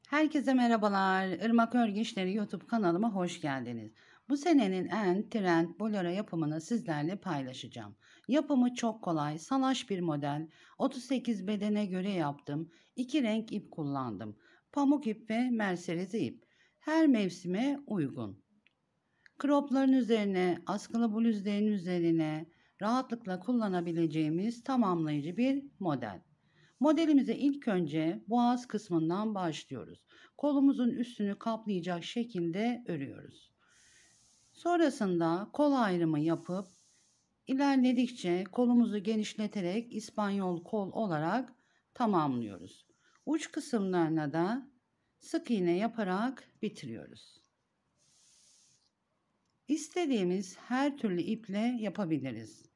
Herkese merhabalar. Irmak Örgü İşleri YouTube kanalıma hoş geldiniz. Bu senenin en trend bolero yapımını sizlerle paylaşacağım. Yapımı çok kolay, salaş bir model. 38 bedene göre yaptım. 2 renk ip kullandım. Pamuk ip ve merserize ip. Her mevsime uygun. Cropların üzerine, askılı bluzların üzerine rahatlıkla kullanabileceğimiz tamamlayıcı bir model. Modelimize ilk önce boğaz kısmından başlıyoruz. Kolumuzun üstünü kaplayacak şekilde örüyoruz. Sonrasında kol ayrımı yapıp ilerledikçe kolumuzu genişleterek İspanyol kol olarak tamamlıyoruz. Uç kısımlarına da sık iğne yaparak bitiriyoruz. İstediğimiz her türlü iple yapabiliriz.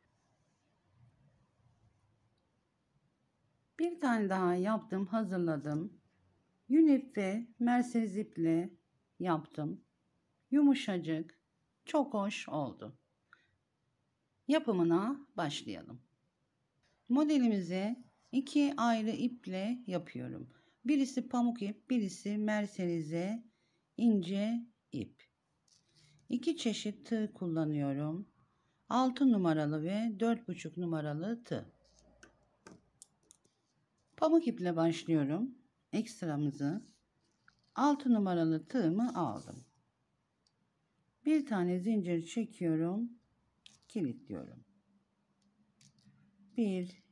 Bir tane daha yaptım, hazırladım. Yün ip ve merseriz iple yaptım. Yumuşacık, çok hoş oldu. Yapımına başlayalım. Modelimize 2 ayrı iple yapıyorum. Birisi pamuk ip, birisi merserize ince ip. 2 çeşit tığ kullanıyorum. 6 numaralı ve 4,5 numaralı tığ. Pamuk iple başlıyorum. Ekstramızı 6 numaralı tığımı aldım. Bir tane zincir çekiyorum, kilitliyorum. 1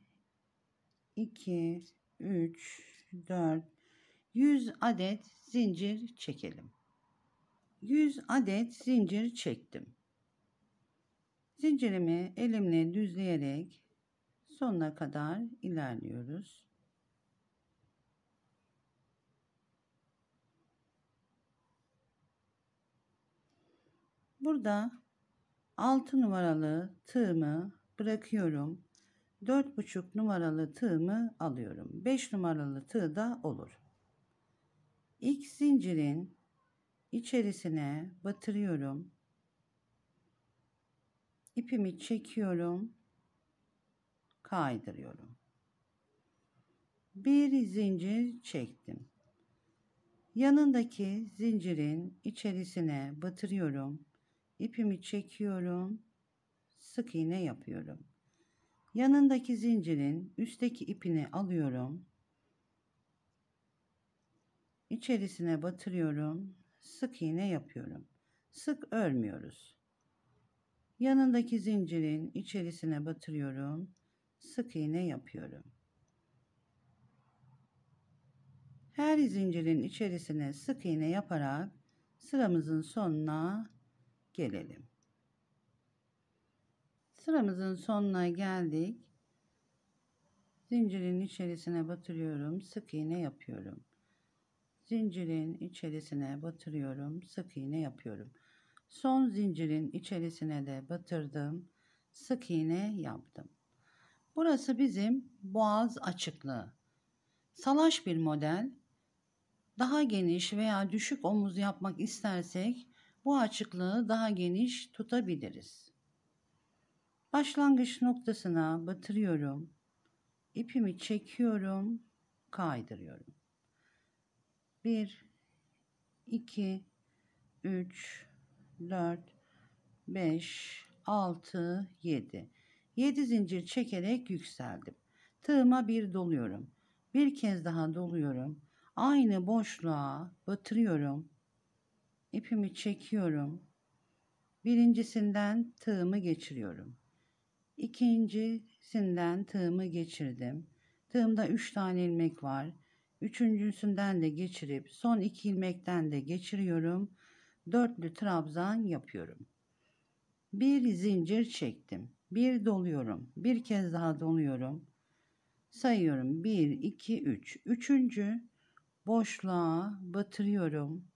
2 3 4 100 adet zincir çekelim. 100 adet zincir çektim. Zincirimi elimle düzleyerek sonuna kadar ilerliyoruz. Burada 6 numaralı tığımı bırakıyorum. 4,5 numaralı tığımı alıyorum. 5 numaralı tığ da olur. İlk zincirin içerisine batırıyorum. İpimi çekiyorum. Kaydırıyorum. Bir zincir çektim. Yanındaki zincirin içerisine batırıyorum. İpimi çekiyorum. Sık iğne yapıyorum. Yanındaki zincirin üstteki ipini alıyorum. İçerisine batırıyorum. Sık iğne yapıyorum. Sık örmüyoruz. Yanındaki zincirin içerisine batırıyorum. Sık iğne yapıyorum. Her zincirin içerisine sık iğne yaparak sıramızın sonuna gelelim. Sıramızın sonuna geldik. Zincirin içerisine batırıyorum, sık iğne yapıyorum. Zincirin içerisine batırıyorum, sık iğne yapıyorum. Son zincirin içerisine de batırdım, sık iğne yaptım. Burası bizim boğaz açıklığı. Salaş bir model. Daha geniş veya düşük omuz yapmak istersek bu açıklığı daha geniş tutabiliriz. Başlangıç noktasına batırıyorum. İpimi çekiyorum, kaydırıyorum. 1 2 3 4 5 6 7 7 zincir çekerek yükseldim. Tığıma bir doluyorum. Bir kez daha doluyorum. Aynı boşluğa batırıyorum. İpimi çekiyorum. Birincisinden tığımı geçiriyorum. İkincisinden tığımı geçirdim. Tığımda 3 tane ilmek var. Üçüncüsünden de geçirip son 2 ilmekten de geçiriyorum. Dörtlü trabzan yapıyorum. Bir zincir çektim. Bir doluyorum. Bir kez daha doluyorum. Sayıyorum. 1 2 3. Üçüncü boşluğa batırıyorum.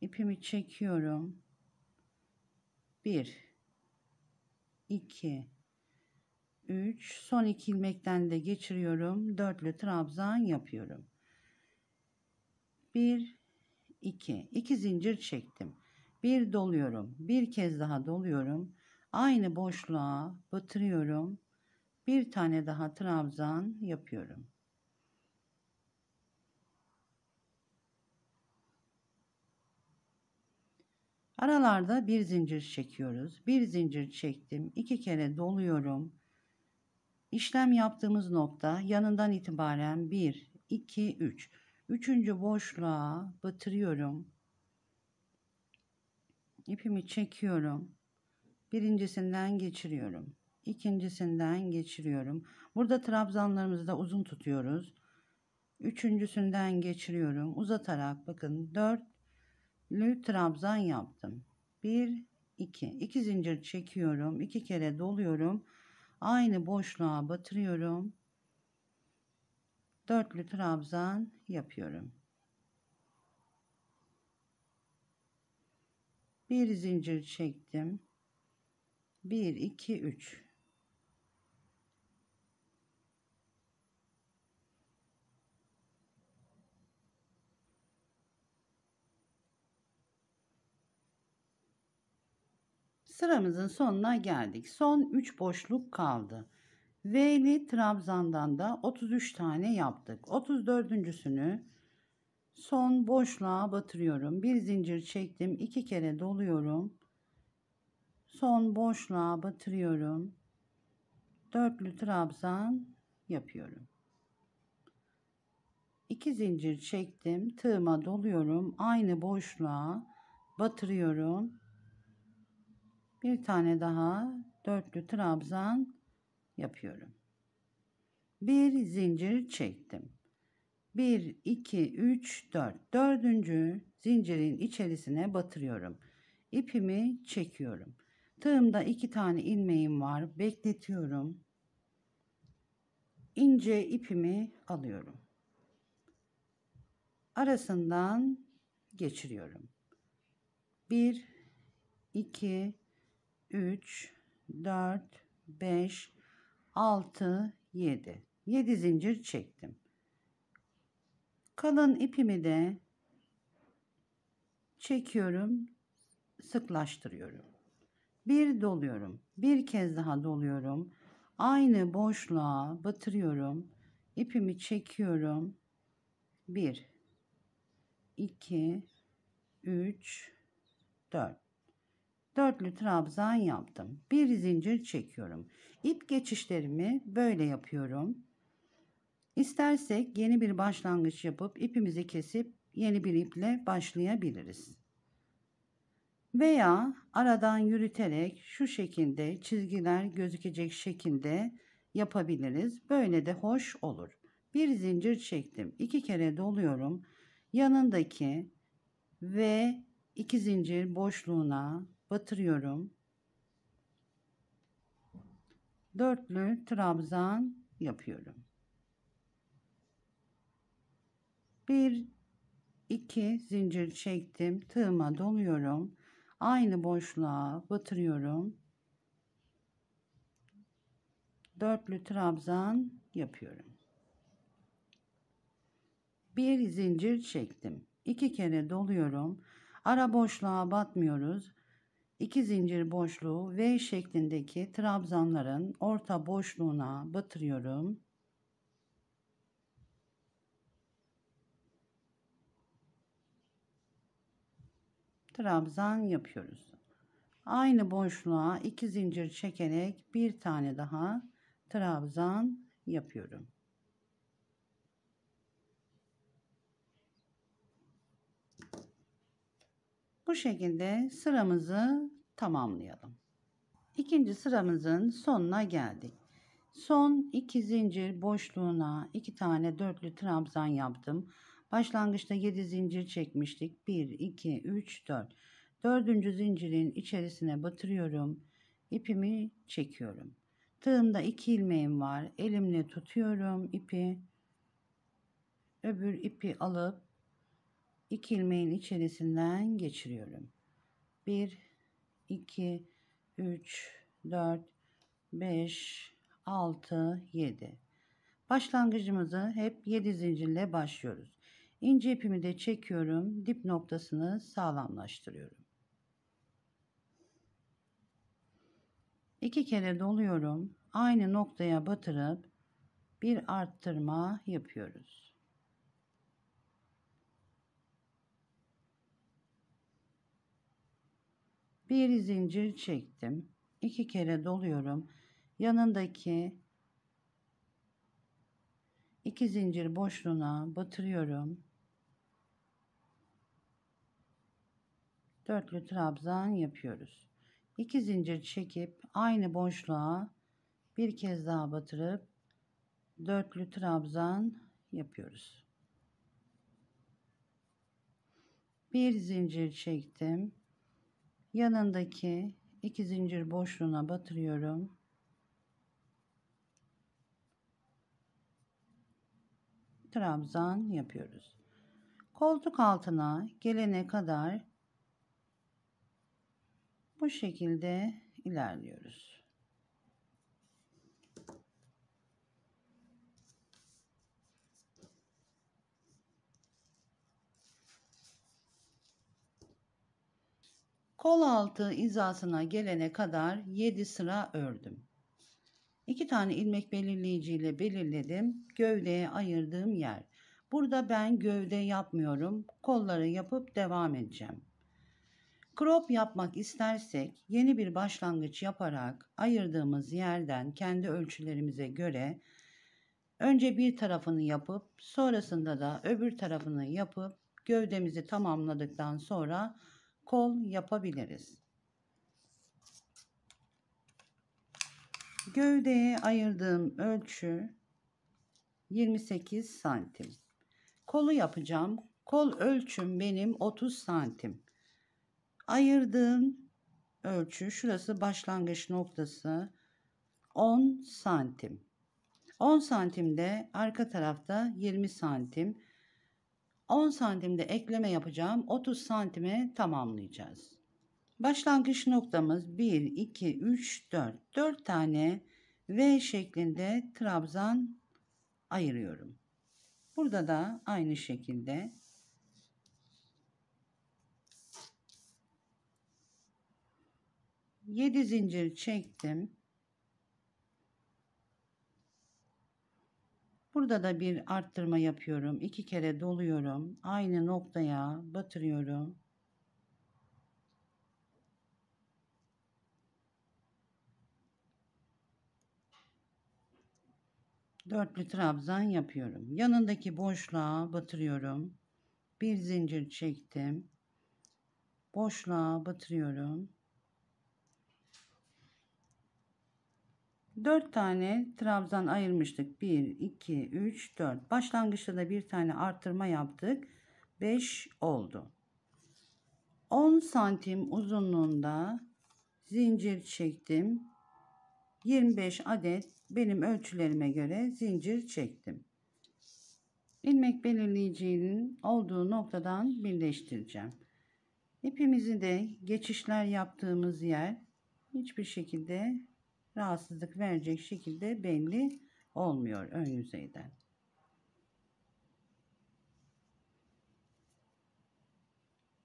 İpimi çekiyorum. 1 2 3. Son 2 ilmekten de geçiriyorum. Dörtlü trabzan yapıyorum. 1 2 2 zincir çektim. Bir doluyorum. Bir kez daha doluyorum. Aynı boşluğa batırıyorum. Bir tane daha trabzan yapıyorum. Aralarda bir zincir çekiyoruz. Bir zincir çektim. 2 kere doluyorum. İşlem yaptığımız nokta yanından itibaren 1, 2, 3. Üçüncü boşluğa batırıyorum. İpimi çekiyorum. Birincisinden geçiriyorum. İkincisinden geçiriyorum. Burada trabzanlarımızı da uzun tutuyoruz. Üçüncüsünden geçiriyorum. Uzatarak bakın 4'lü trabzan yaptım. 1, 2. 2 zincir çekiyorum. 2 kere doluyorum. Aynı boşluğa batırıyorum. 4'lü trabzan yapıyorum. Bir zincir çektim. 1, 2, 3. Sıramızın sonuna geldik. Son 3 boşluk kaldı. V'li trabzandan da 33 tane yaptık. 34.sünü son boşluğa batırıyorum. Bir zincir çektim. 2 kere doluyorum. Son boşluğa batırıyorum. 4'lü trabzan yapıyorum. 2 zincir çektim. Tığıma doluyorum. Aynı boşluğa batırıyorum. Bir tane daha 4'lü trabzan yapıyorum. Bir zincir çektim. 1, 2, 3, 4. Dördüncü zincirin içerisine batırıyorum. İpimi çekiyorum. Tığımda 2 tane ilmeğim var. Bekletiyorum. İnce ipimi alıyorum. Arasından geçiriyorum. 1, 2, 3, 4, 5, 6, 7. 7 zincir çektim. Kalın ipimi de çekiyorum, sıklaştırıyorum. Bir doluyorum. Bir kez daha doluyorum. Aynı boşluğa batırıyorum. İpimi çekiyorum. 1, 2, 3, 4. Dörtlü trabzan yaptım. Bir zincir çekiyorum. İp geçişlerimi böyle yapıyorum. İstersek yeni bir başlangıç yapıp ipimizi kesip yeni bir iple başlayabiliriz. Veya aradan yürüterek şu şekilde çizgiler gözükecek şekilde yapabiliriz. Böyle de hoş olur. Bir zincir çektim. 2 kere doluyorum. Yanındaki ve 2 zincir boşluğuna batırıyorum. Dörtlü trabzan yapıyorum. 1, 2 zincir çektim. Tığıma doluyorum. Aynı boşluğa batırıyorum. Dörtlü trabzan yapıyorum. Bir zincir çektim. 2 kere doluyorum. Ara boşluğa batmıyoruz. 2 zincir boşluğu V şeklindeki trabzanların orta boşluğuna batırıyorum. Trabzan yapıyoruz. Aynı boşluğa 2 zincir çekerek bir tane daha trabzan yapıyorum. Bu şekilde sıramızı tamamlayalım. İkinci sıramızın sonuna geldik. Son 2 zincir boşluğuna 2 tane dörtlü trabzan yaptım. Başlangıçta 7 zincir çekmiştik. 1, 2, 3, 4. Dördüncü zincirin içerisine batırıyorum. İpimi çekiyorum. Tığımda 2 ilmeğim var. Elimle tutuyorum ipi. Öbür ipi alıp 2 ilmeğin içerisinden geçiriyorum. 1, 2, 3, 4, 5, 6, 7. Başlangıcımızı hep 7 zincirle başlıyoruz. İnce ipimi de çekiyorum. Dip noktasını sağlamlaştırıyorum. 2 kere doluyorum. Aynı noktaya batırıp bir arttırma yapıyoruz. Bir zincir çektim. 2 kere doluyorum. Yanındaki 2 zincir boşluğuna batırıyorum. Dörtlü trabzan yapıyoruz. 2 zincir çekip aynı boşluğa bir kez daha batırıp dörtlü trabzan yapıyoruz. Bir zincir çektim. Yanındaki 2 zincir boşluğuna batırıyorum. Trabzan yapıyoruz. Koltuk altına gelene kadar bu şekilde ilerliyoruz. Kol altı hizasına gelene kadar 7 sıra ördüm. 2 tane ilmek belirleyici ile belirledim. Gövdeye ayırdığım yer. Burada ben gövde yapmıyorum. Kolları yapıp devam edeceğim. Crop yapmak istersek yeni bir başlangıç yaparak ayırdığımız yerden kendi ölçülerimize göre önce bir tarafını yapıp sonrasında da öbür tarafını yapıp gövdemizi tamamladıktan sonra kol yapabiliriz. Gövdeye ayırdığım ölçü 28 santim. Kolu yapacağım. Kol ölçüm benim 30 santim. Ayırdığım ölçü şurası başlangıç noktası 10 santim. 10 santimde arka tarafta 20 santim. 10 santimde ekleme yapacağım. 30 santime tamamlayacağız. Başlangıç noktamız 1, 2, 3, 4. 4 tane V şeklinde trabzan ayırıyorum. Burada da aynı şekilde 7 zincir çektim. Burada da bir arttırma yapıyorum. 2 kere doluyorum. Aynı noktaya batırıyorum. Dörtlü trabzan yapıyorum. Yanındaki boşluğa batırıyorum. Bir zincir çektim. Boşluğa batırıyorum. 4 tane trabzan ayırmıştık. 1, 2, 3, 4. Başlangıçta da bir tane arttırma yaptık. 5 oldu. 10 santim uzunluğunda zincir çektim. 25 adet benim ölçülerime göre zincir çektim. İlmek belirleyicinin olduğu noktadan birleştireceğim. İpimizi de geçişler yaptığımız yer hiçbir şekilde rahatsızlık verecek şekilde belli olmuyor ön yüzeyden.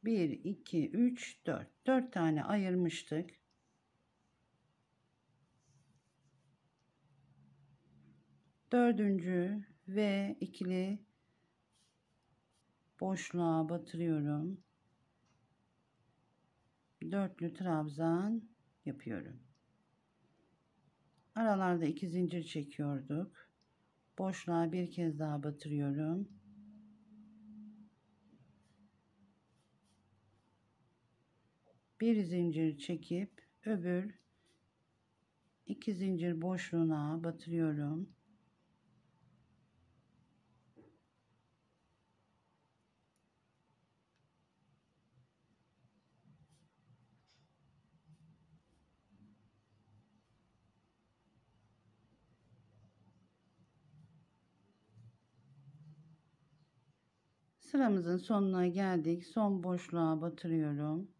Bir, iki, üç, dört. 4 tane ayırmıştık. Dördüncü ve ikili boşluğa batırıyorum. Dörtlü trabzan yapıyorum. Aralarda 2 zincir çekiyorduk. Boşluğa bir kez daha batırıyorum. Bir zincir çekip öbür 2 zincir boşluğuna batırıyorum. Sıramızın sonuna geldik. Son boşluğa batırıyorum.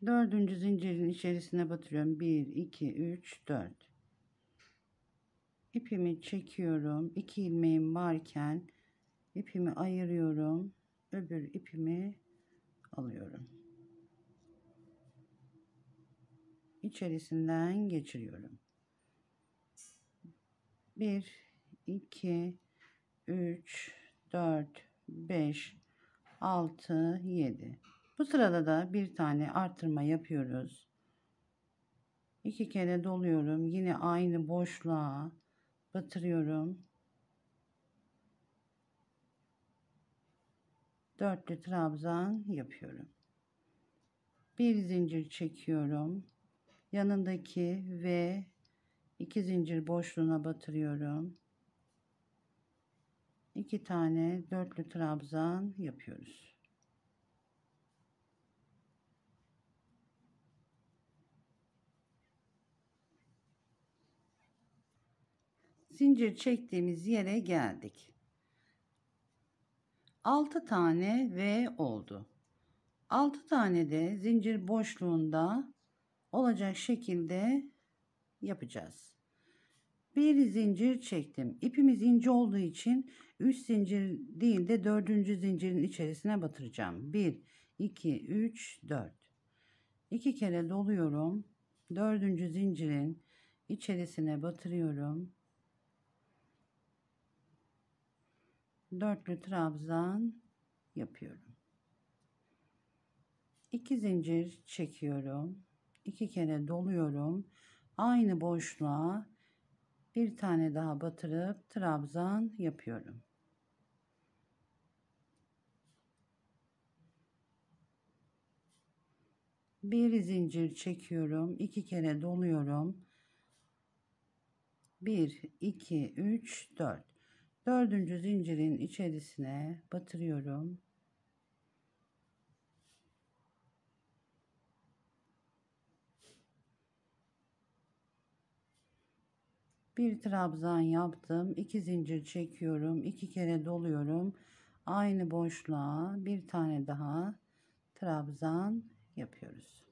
Dördüncü zincirin içerisine batırıyorum. 1, 2, 3, 4. İpimi çekiyorum. 2 ilmeğim varken ipimi ayırıyorum. Öbür ipimi alıyorum. İçerisinden geçiriyorum. 1, 2, 3, 4, 5, 6, 7. Bu sırada da bir tane artırma yapıyoruz. 2 kere doluyorum. Yine aynı boşluğa batırıyorum. Dörtlü trabzan yapıyorum. Bir zincir çekiyorum. Yanındaki ve 2 zincir boşluğuna batırıyorum. 2 tane dörtlü trabzan yapıyoruz. Zincir çektiğimiz yere geldik. 6 tane V oldu. 6 tane de zincir boşluğunda olacak şekilde yapacağız. Bir zincir çektim. İpimiz ince olduğu için 3 zincir değil de 4. zincirin içerisine batıracağım. 1, 2, 3, 4. 2 kere doluyorum. 4. zincirin içerisine batırıyorum. Dörtlü trabzan yapıyorum. 2 zincir çekiyorum. 2 kere doluyorum. Aynı boşluğa bir tane daha batırıp trabzan yapıyorum. Bir zincir çekiyorum. 2 kere doluyorum. 1, 2, 3, 4. Dördüncü zincirin içerisine batırıyorum. Bir trabzan yaptım. 2 zincir çekiyorum. 2 kere doluyorum. Aynı boşluğa bir tane daha trabzan yapıyoruz.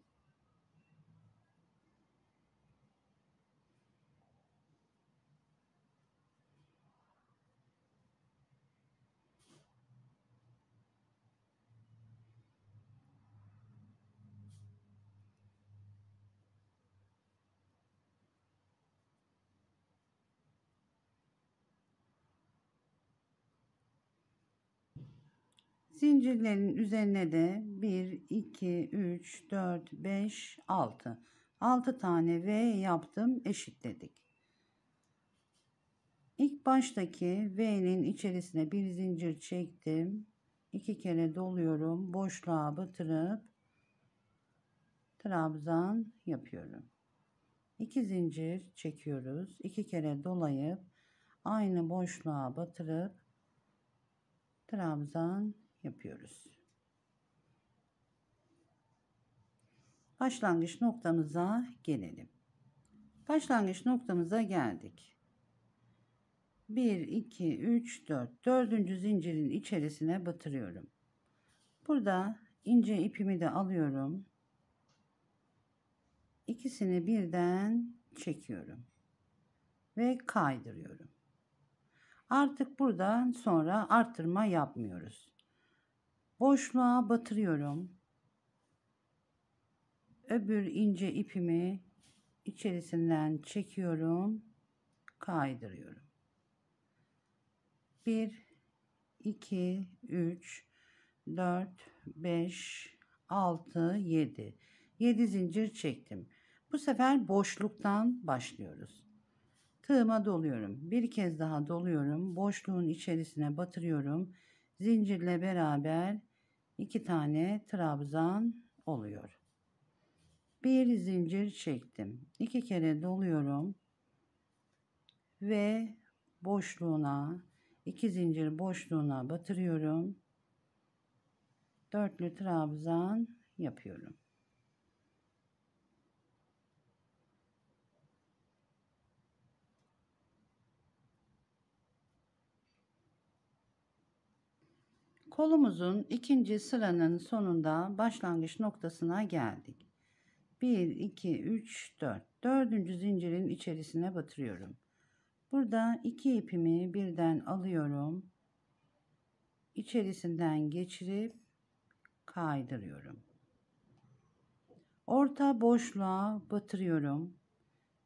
Zincirlerin üzerine de 1, 2, 3, 4, 5, 6. 6 tane V yaptım, eşitledik. İlk baştaki V'nin içerisine bir zincir çektim. 2 kere doluyorum. Boşluğa batırıp trabzan yapıyorum. 2 zincir çekiyoruz. 2 kere dolayıp aynı boşluğa batırıp trabzan yapıyoruz. Başlangıç noktamıza gelelim. Başlangıç noktamıza geldik. 1, 2, 3, 4. Dördüncü zincirin içerisine batırıyorum. Burada ince ipimi de alıyorum. İkisini birden çekiyorum. Ve kaydırıyorum. Artık buradan sonra arttırma yapmıyoruz. Boşluğa batırıyorum. Öbür ince ipimi içerisinden çekiyorum. Kaydırıyorum. 1, 2, 3, 4, 5, 6, 7. 7 zincir çektim. Bu sefer boşluktan başlıyoruz. Tığıma doluyorum. Bir kez daha doluyorum. Boşluğun içerisine batırıyorum. Zincirle beraber 2 tane trabzan oluyor. Bir zincir çektim. 2 kere doluyorum. Ve boşluğuna 2 zincir boşluğuna batırıyorum. Dörtlü trabzan yapıyorum. Kolumuzun ikinci sıranın sonunda başlangıç noktasına geldik. 1, 2, 3, 4. Dördüncü zincirin içerisine batırıyorum. Burada 2 ipimi birden alıyorum. İçerisinden geçirip kaydırıyorum. Orta boşluğa batırıyorum.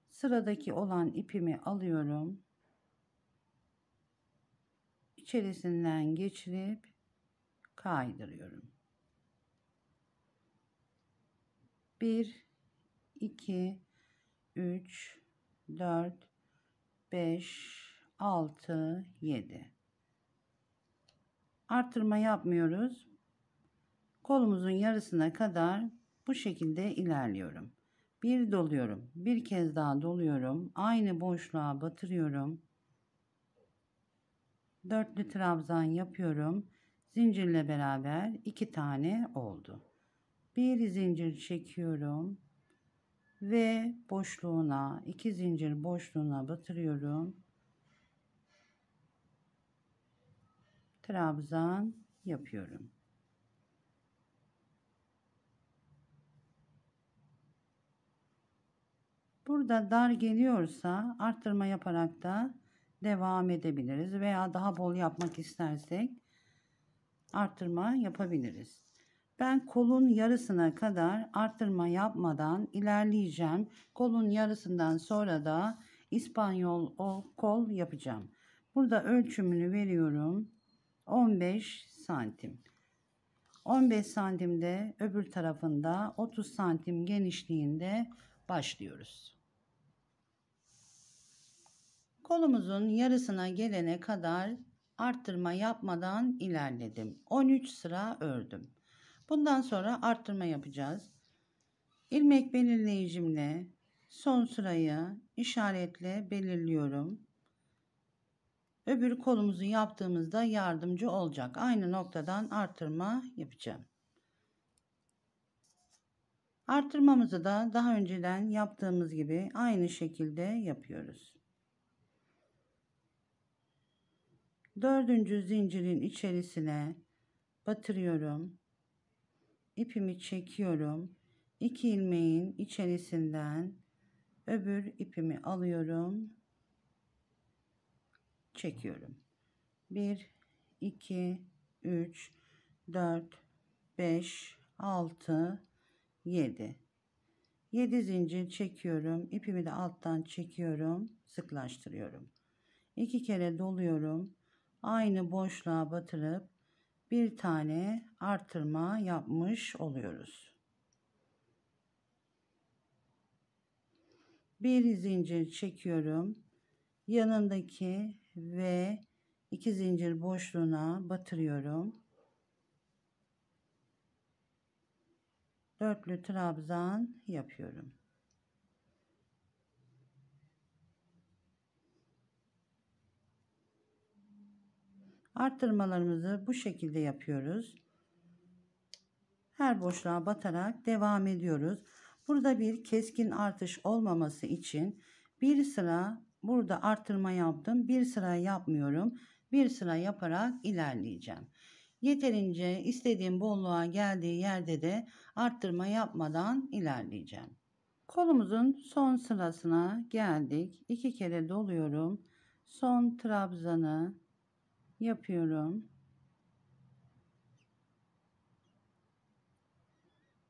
Sıradaki olan ipimi alıyorum. İçerisinden geçirip kaydırıyorum. 1, 2, 3, 4, 5, 6, 7. Artırma yapmıyoruz. Kolumuzun yarısına kadar bu şekilde ilerliyorum. Bir doluyorum. Bir kez daha doluyorum. Aynı boşluğa batırıyorum. Dörtlü trabzan yapıyorum. Zincirle beraber 2 tane oldu. Bir zincir çekiyorum ve boşluğuna 2 zincir boşluğuna batırıyorum. Trabzan yapıyorum. Burada dar geliyorsa arttırma yaparak da devam edebiliriz veya daha bol yapmak istersek arttırma yapabiliriz. Ben kolun yarısına kadar arttırma yapmadan ilerleyeceğim. Kolun yarısından sonra da İspanyol kol yapacağım. Burada ölçümünü veriyorum. 15 santim. 15 santimde öbür tarafında 30 santim genişliğinde başlıyoruz. Kolumuzun yarısına gelene kadar arttırma yapmadan ilerledim. 13 sıra ördüm. Bundan sonra arttırma yapacağız. İlmek belirleyicimle son sırayı işaretle belirliyorum. Öbür kolumuzu yaptığımızda yardımcı olacak. Aynı noktadan arttırma yapacağım. Arttırmamızı da daha önceden yaptığımız gibi aynı şekilde yapıyoruz. Dördüncü zincirin içerisine batırıyorum. İpimi çekiyorum. 2 ilmeğin içerisinden öbür ipimi alıyorum. Çekiyorum. 1, 2, 3, 4, 5, 6, 7. 7 zincir çekiyorum. İpimi de alttan çekiyorum. Sıklaştırıyorum. 2 kere doluyorum. Aynı boşluğa batırıp bir tane artırma yapmış oluyoruz. Bir zincir çekiyorum. Yanındaki ve 2 zincir boşluğuna batırıyorum. Dörtlü trabzan yapıyorum. Arttırmalarımızı bu şekilde yapıyoruz. Her boşluğa batarak devam ediyoruz. Burada bir keskin artış olmaması için bir sıra burada arttırma yaptım. Bir sıra yapmıyorum. Bir sıra yaparak ilerleyeceğim. Yeterince istediğim bolluğa geldiği yerde de arttırma yapmadan ilerleyeceğim. Kolumuzun son sırasına geldik. 2 kere doluyorum. Son trabzanı yapıyorum.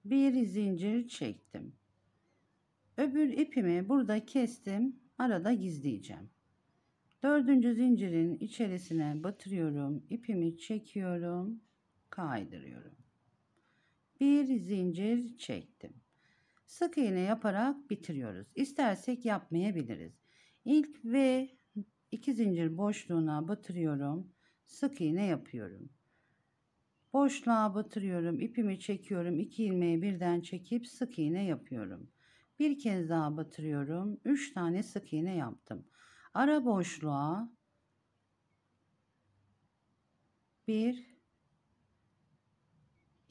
Bir zincir çektim. Öbür ipimi burada kestim. Arada gizleyeceğim. Dördüncü zincirin içerisine batırıyorum. İpimi çekiyorum. Kaydırıyorum. Bir zincir çektim. Sık iğne yaparak bitiriyoruz. İstersek yapmayabiliriz. İlk ve 2 zincir boşluğuna batırıyorum. Sık iğne yapıyorum. Boşluğa batırıyorum. İpimi çekiyorum. 2 ilmeği birden çekip sık iğne yapıyorum. Bir kez daha batırıyorum. 3 tane sık iğne yaptım. Ara boşluğa 1,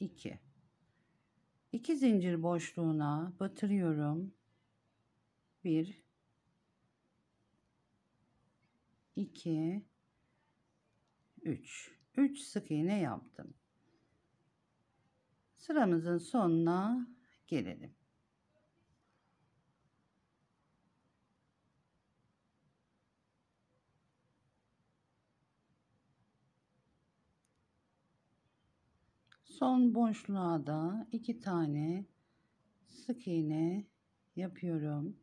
2. 2 zincir boşluğuna batırıyorum. 1, 2, 3. 3 sık iğne yaptım. Sıramızın sonuna gelelim. Son boşluğa da 2 tane sık iğne yapıyorum.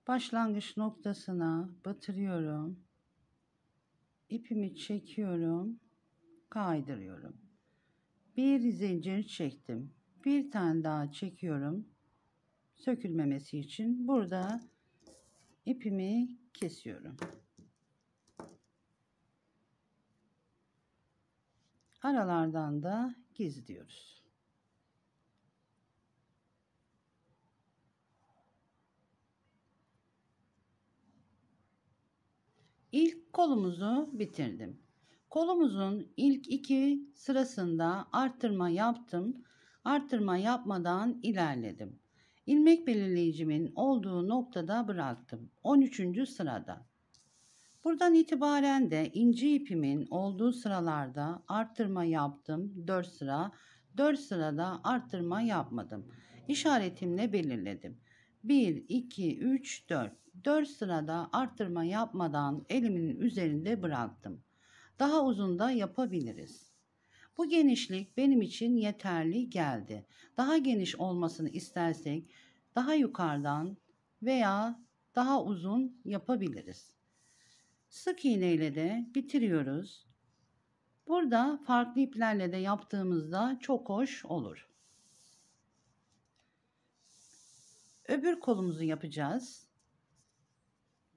Başlangıç noktasına batırıyorum. İpimi çekiyorum. kaydırıyorum. Bir zincir çektim. Bir tane daha çekiyorum. Sökülmemesi için burada ipimi kesiyorum. Aralardan da gizliyoruz. İlk kolumuzu bitirdim. Kolumuzun ilk iki sırasında arttırma yaptım. Arttırma yapmadan ilerledim. İlmek belirleyicimin olduğu noktada bıraktım. 13. sırada. Buradan itibaren de inci ipimin olduğu sıralarda arttırma yaptım. 4 sıra. 4 sırada arttırma yapmadım. İşaretimle belirledim. 1, 2, 3, 4. 4 sırada arttırma yapmadan elimin üzerinde bıraktım. Daha uzun da yapabiliriz. Bu genişlik benim için yeterli geldi. Daha geniş olmasını istersek daha yukarıdan veya daha uzun yapabiliriz. Sık iğne ile de bitiriyoruz. Burada farklı iplerle de yaptığımızda çok hoş olur. Öbür kolumuzu yapacağız.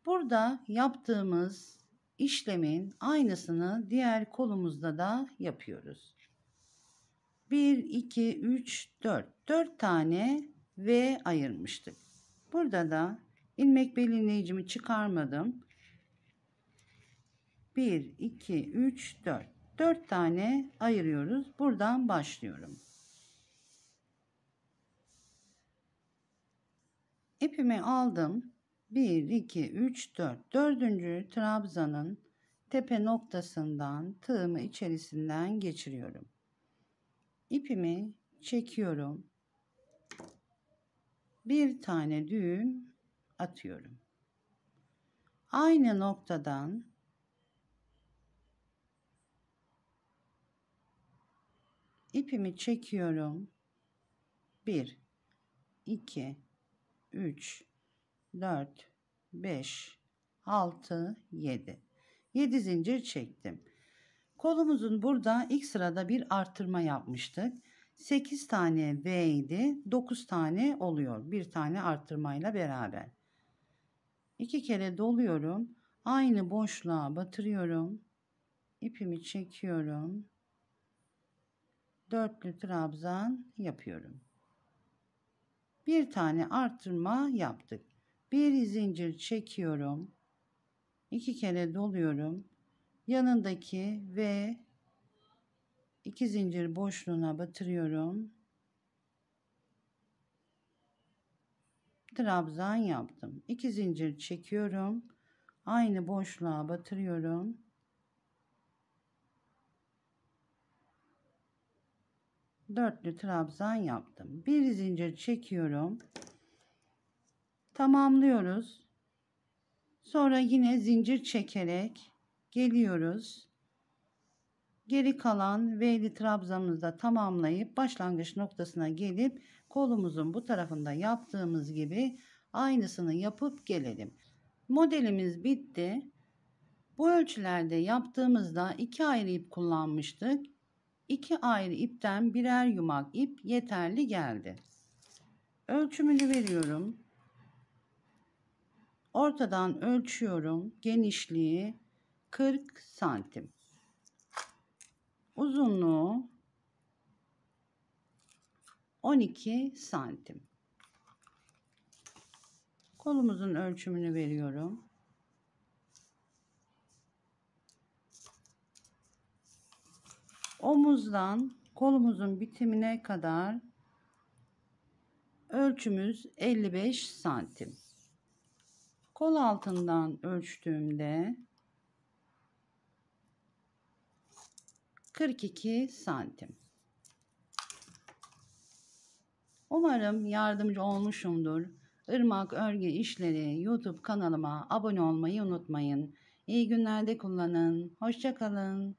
Burada yaptığımız işlemin aynısını diğer kolumuzda da yapıyoruz. 1, 2, 3, 4. 4 tane V ayırmıştık. Burada da ilmek belirleyicimi çıkarmadım. 1, 2, 3, 4. 4 tane ayırıyoruz. Buradan başlıyorum. İpimi aldım. 1, 2, 3, 4. Dördüncü trabzanın tepe noktasından tığımı içerisinden geçiriyorum. İpimi çekiyorum. Bir tane düğüm atıyorum. Aynı noktadan ipimi çekiyorum. 1, 2, 3, 4, 5, 6, 7. 7 zincir çektim. Kolumuzun burada ilk sırada bir artırma yapmıştık. 8 tane V idi. 9 tane oluyor. Bir tane artırmayla beraber. 2 kere doluyorum. Aynı boşluğa batırıyorum. İpimi çekiyorum. Dörtlü trabzan yapıyorum. Bir tane artırma yaptık. Bir zincir çekiyorum. 2 kere doluyorum. Yanındaki ve 2 zincir boşluğuna batırıyorum. Trabzan yaptım. 2 zincir çekiyorum. Aynı boşluğa batırıyorum. Dörtlü trabzan yaptım. Bir zincir çekiyorum. Tamamlıyoruz. Sonra yine zincir çekerek geliyoruz. Geri kalan V'li trabzanımızı da tamamlayıp başlangıç noktasına gelip kolumuzun bu tarafında yaptığımız gibi aynısını yapıp gelelim. Modelimiz bitti. Bu ölçülerde yaptığımızda 2 ayrı ip kullanmıştık. 2 ayrı ipten birer yumak ip yeterli geldi. Ölçümünü veriyorum. Ortadan ölçüyorum. Genişliği 40 santim. Uzunluğu 12 santim. Kolumuzun ölçümünü veriyorum. Omuzdan kolumuzun bitimine kadar ölçümüz 55 santim. Kol altından ölçtüğümde 42 santim. Umarım yardımcı olmuşumdur. Irmak Örgü İşleri YouTube kanalıma abone olmayı unutmayın. İyi günlerde kullanın. Hoşça kalın.